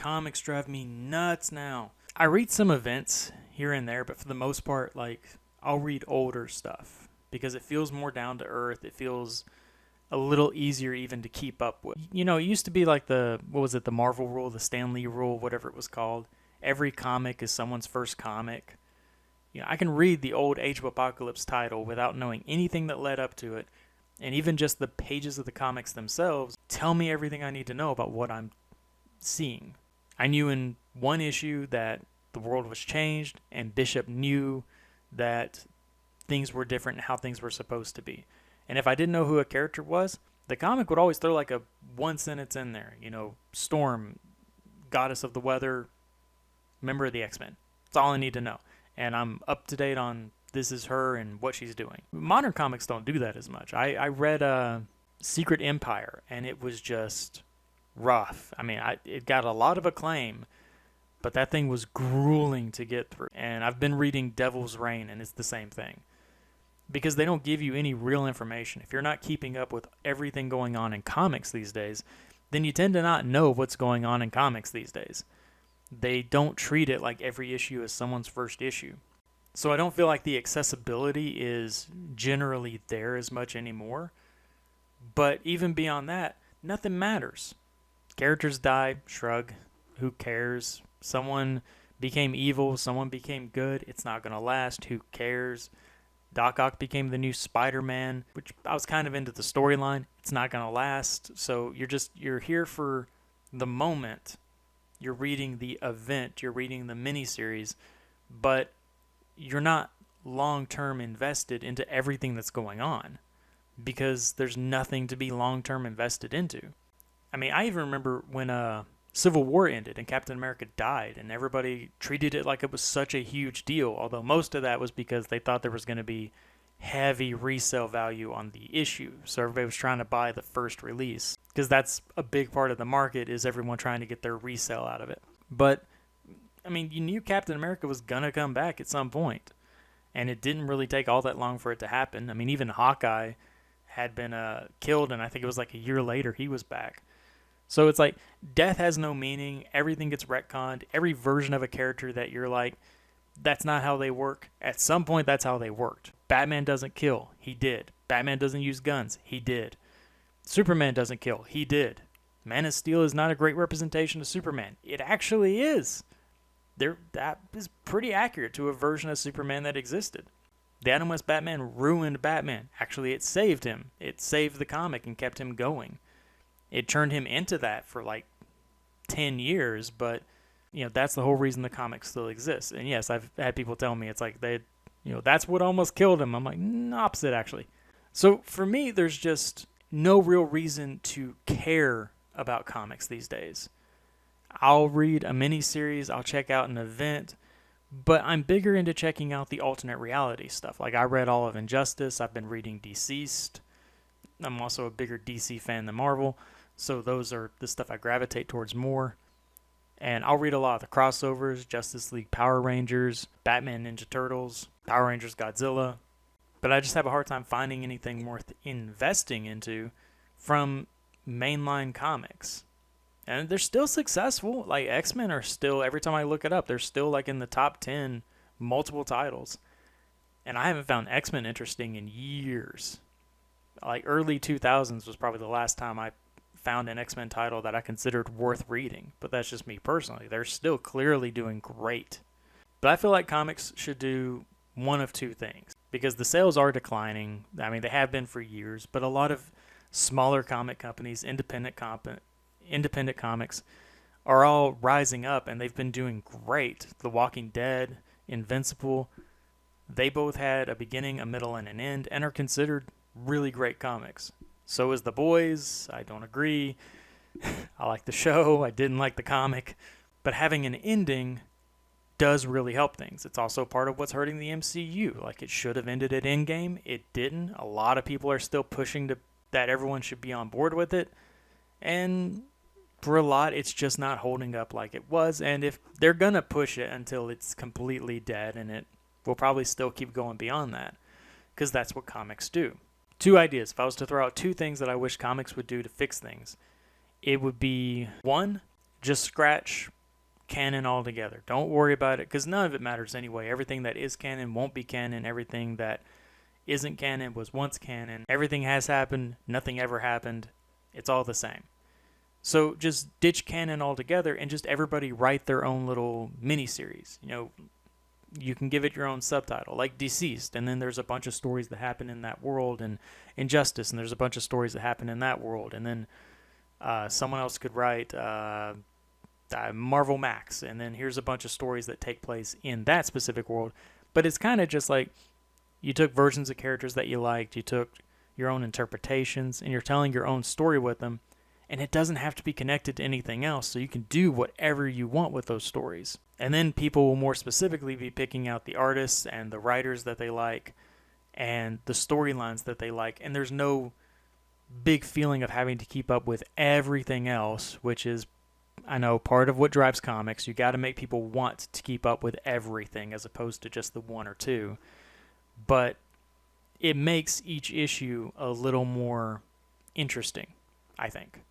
Comics drive me nuts now. I read some events here and there, but for the most part, like, I'll read older stuff because it feels more down to earth. It feels a little easier even to keep up with. You know, it used to be like the Marvel rule, the Stan Lee rule, whatever it was called. Every comic is someone's first comic. You know, I can read the old Age of Apocalypse title without knowing anything that led up to it, and even just the pages of the comics themselves tell me everything I need to know about what I'm seeing. I knew in one issue that the world was changed, and Bishop knew that things were different and how things were supposed to be. And if I didn't know who a character was, the comic would always throw like a one sentence in there. You know, Storm, goddess of the weather, member of the X-Men. That's all I need to know. And I'm up to date on this is her and what she's doing. Modern comics don't do that as much. I read Secret Empire, and it was just rough. I mean, it got a lot of acclaim, but that thing was grueling to get through. And I've been reading Devil's Reign, and it's the same thing. Because they don't give you any real information. If you're not keeping up with everything going on in comics these days, then you tend to not know what's going on in comics these days. They don't treat it like every issue is someone's first issue. So I don't feel like the accessibility is generally there as much anymore. But even beyond that, nothing matters. Characters die, shrug, who cares? Someone became evil, someone became good, it's not going to last, who cares? Doc Ock became the new Spider-Man, which I was kind of into the storyline. It's not going to last. So you're here for the moment. You're reading the event, you're reading the miniseries, but you're not long-term invested into everything that's going on because there's nothing to be long-term invested into. I mean, I even remember when Civil War ended and Captain America died, and everybody treated it like it was such a huge deal, although most of that was because they thought there was going to be heavy resale value on the issue. So everybody was trying to buy the first release because that's a big part of the market, is everyone trying to get their resale out of it. But, I mean, you knew Captain America was going to come back at some point, and it didn't really take all that long for it to happen. I mean, even Hawkeye had been killed, and I think it was like a year later he was back. So it's like, death has no meaning, everything gets retconned, every version of a character that you're like, that's not how they work. At some point, that's how they worked. Batman doesn't kill. He did. Batman doesn't use guns. He did. Superman doesn't kill. He did. Man of Steel is not a great representation of Superman. It actually is. That is pretty accurate to a version of Superman that existed. The Adam West Batman ruined Batman. Actually, it saved him. It saved the comic and kept him going. It turned him into that for like 10 years, but you know, that's the whole reason the comic still exists. And yes, I've had people tell me it's like that's what almost killed him. I'm like, opposite actually. So for me, there's just no real reason to care about comics these days. I'll read a miniseries, I'll check out an event, but I'm bigger into checking out the alternate reality stuff. Like I read all of Injustice, I've been reading Deceased. I'm also a bigger DC fan than Marvel. So those are the stuff I gravitate towards more. And I'll read a lot of the crossovers, Justice League Power Rangers, Batman Ninja Turtles, Power Rangers Godzilla. But I just have a hard time finding anything worth investing into from mainline comics. And they're still successful. Like X-Men are still, every time I look it up, they're still like in the top 10 multiple titles. And I haven't found X-Men interesting in years. Like early 2000s was probably the last time I found an X-Men title that I considered worth reading. But that's just me personally. They're still clearly doing great. But I feel like comics should do one of two things. Because the sales are declining. I mean, they have been for years. But a lot of smaller comic companies, independent comics, are all rising up. And they've been doing great. The Walking Dead, Invincible, they both had a beginning, a middle, and an end. And are considered really great comics. So is The Boys. I don't agree. I like the show. I didn't like the comic. But having an ending does really help things. It's also part of what's hurting the MCU. Like, it should have ended at Endgame. It didn't. A lot of people are still pushing that everyone should be on board with it. And for a lot, it's just not holding up like it was. And if they're going to push it until it's completely dead, and it will probably still keep going beyond that, because that's what comics do. Two ideas. If I was to throw out two things that I wish comics would do to fix things, it would be, one, Just scratch canon altogether. Don't worry about it, because none of it matters anyway. Everything that is canon won't be canon. Everything that isn't canon was once canon. Everything has happened. Nothing ever happened. It's all the same. So just ditch canon altogether and just everybody write their own little mini-series. You can give it your own subtitle, like Deceased, and then there's a bunch of stories that happen in that world, and Injustice, and there's a bunch of stories that happen in that world, and then someone else could write Marvel Max, and then here's a bunch of stories that take place in that specific world. But it's kind of just like you took versions of characters that you liked, you took your own interpretations, and you're telling your own story with them, and it doesn't have to be connected to anything else, so you can do whatever you want with those stories. And then people will more specifically be picking out the artists and the writers that they like and the storylines that they like, and there's no big feeling of having to keep up with everything else, which is, I know, part of what drives comics. You got to make people want to keep up with everything as opposed to just the one or two. But it makes each issue a little more interesting, I think.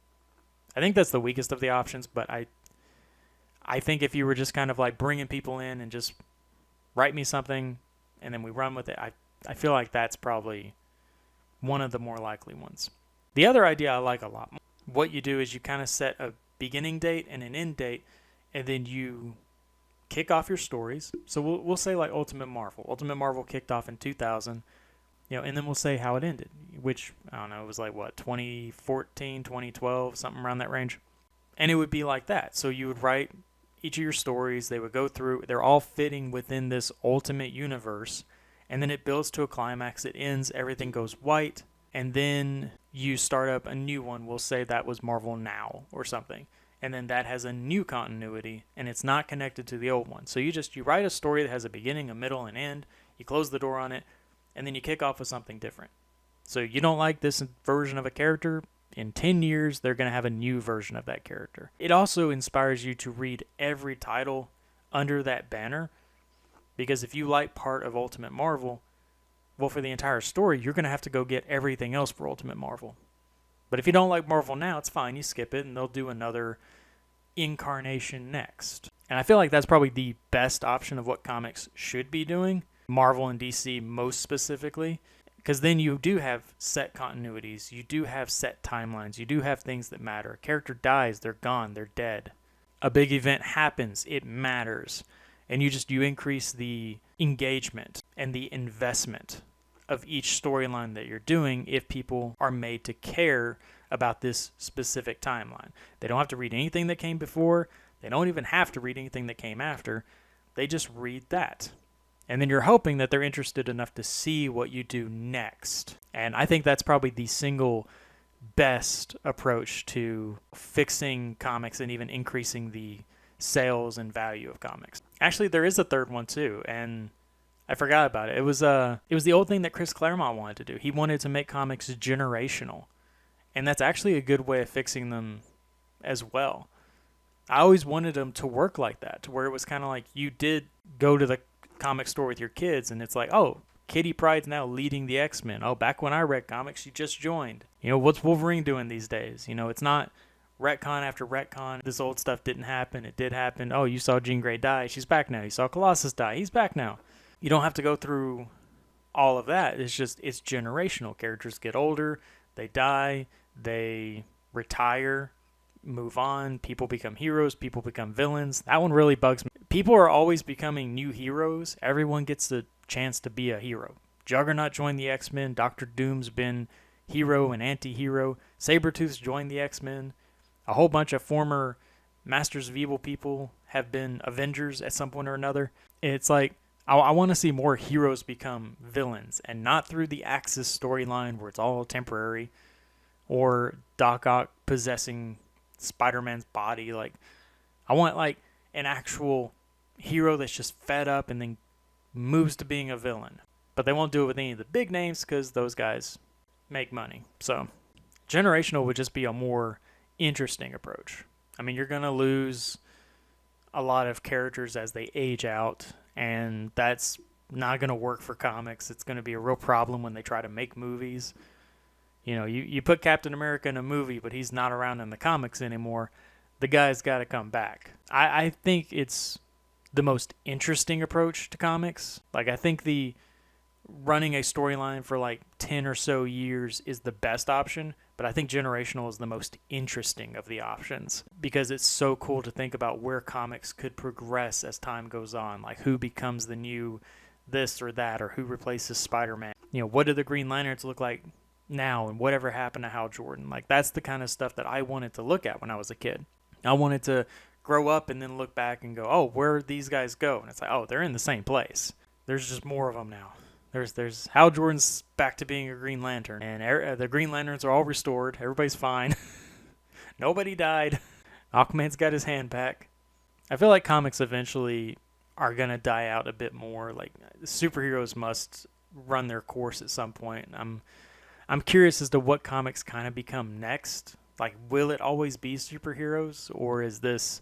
I think that's the weakest of the options, but I think if you were just kind of like bringing people in and just write me something and then we run with it, I feel like that's probably one of the more likely ones. The other idea I like a lot. What you do is you kind of set a beginning date and an end date, and then you kick off your stories. So we'll say like Ultimate Marvel. Ultimate Marvel kicked off in 2000, and then we'll say how it ended, which, I don't know, it was like, 2014, 2012, something around that range. And it would be like that. So you would write each of your stories. They would go through. They're all fitting within this ultimate universe. And then it builds to a climax. It ends. Everything goes white. And then you start up a new one. We'll say that was Marvel Now or something. And then that has a new continuity. And it's not connected to the old one. So you write a story that has a beginning, a middle, and end. You close the door on it. And then you kick off with something different. So you don't like this version of a character, in 10 years, they're going to have a new version of that character. It also inspires you to read every title under that banner, because if you like part of Ultimate Marvel, well, for the entire story, you're going to have to go get everything else for Ultimate Marvel. But if you don't like Marvel Now, it's fine. You skip it, and they'll do another incarnation next. And I feel like that's probably the best option of what comics should be doing, Marvel and DC most specifically. Because then you do have set continuities, you do have set timelines, you do have things that matter. A character dies, they're gone, they're dead. A big event happens, it matters. And you increase the engagement and the investment of each storyline that you're doing if people are made to care about this specific timeline. They don't have to read anything that came before, they don't even have to read anything that came after, they just read that. And then you're hoping that they're interested enough to see what you do next. And I think that's probably the single best approach to fixing comics and even increasing the sales and value of comics. Actually, there is a third one too, and I forgot about it. It was the old thing that Chris Claremont wanted to do. He wanted to make comics generational. And that's actually a good way of fixing them as well. I always wanted them to work like that, to where it was kind of like you did go to the comic store with your kids, and it's like, oh, Kitty Pryde's now leading the X-Men. Oh, back when I read comics, she just joined. What's Wolverine doing these days? It's not retcon after retcon. This old stuff didn't happen. It did happen. Oh, you saw Jean Grey die. She's back now. You saw Colossus die. He's back now. You don't have to go through all of that. It's generational. Characters get older. They die. They retire. Move on. People become heroes. People become villains. That one really bugs me. People are always becoming new heroes. Everyone gets the chance to be a hero. Juggernaut joined the X-Men. Doctor Doom's been hero and anti-hero. Sabretooth's joined the X-Men. A whole bunch of former Masters of Evil people have been Avengers at some point or another. It's like, I want to see more heroes become villains, and not through the Axis storyline where it's all temporary, or Doc Ock possessing Spider-Man's body. Like, I want an actual hero that's just fed up and then moves to being a villain. But they won't do it with any of the big names because those guys make money. So generational would just be a more interesting approach. I mean, you're going to lose a lot of characters as they age out, and that's not going to work for comics. It's going to be a real problem when they try to make movies. You put Captain America in a movie, but he's not around in the comics anymore. the guy's got to come back. I think it's the most interesting approach to comics. Like, I think the running a storyline for like 10 or so years is the best option, but I think generational is the most interesting of the options because it's so cool to think about where comics could progress as time goes on, like who becomes the new this or that, or who replaces Spider-Man. You know, what do the Green Lanterns look like now, and whatever happened to Hal Jordan? Like, that's the kind of stuff that I wanted to look at when I was a kid. I wanted to grow up and then look back and go, oh, where these guys go? And it's like, oh, they're in the same place. There's just more of them now. There's Hal Jordan's back to being a Green Lantern, and the Green Lanterns are all restored. Everybody's fine. Nobody died. Aquaman's got his hand back. I feel like comics eventually are gonna die out a bit more. Like, superheroes must run their course at some point. I'm curious as to what comics kind of become next. Like, will it always be superheroes, or is this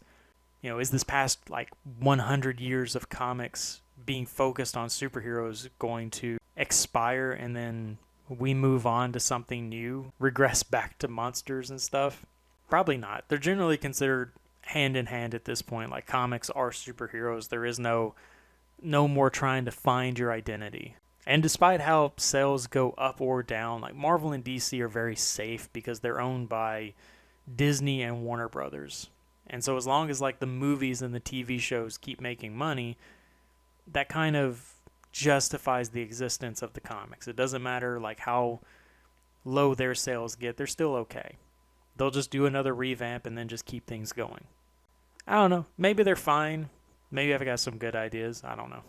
past like 100 years of comics being focused on superheroes going to expire, and then we move on to something new, regress back to monsters and stuff? Probably not. They're generally considered hand in hand at this point. Like, comics are superheroes. There is no more trying to find your identity. And despite how sales go up or down, like, Marvel and DC are very safe because they're owned by Disney and Warner Brothers. And so as long as like the movies and the TV shows keep making money, that kind of justifies the existence of the comics. It doesn't matter like how low their sales get, they're still okay. They'll just do another revamp and then just keep things going. I don't know. Maybe they're fine. Maybe I've got some good ideas. I don't know.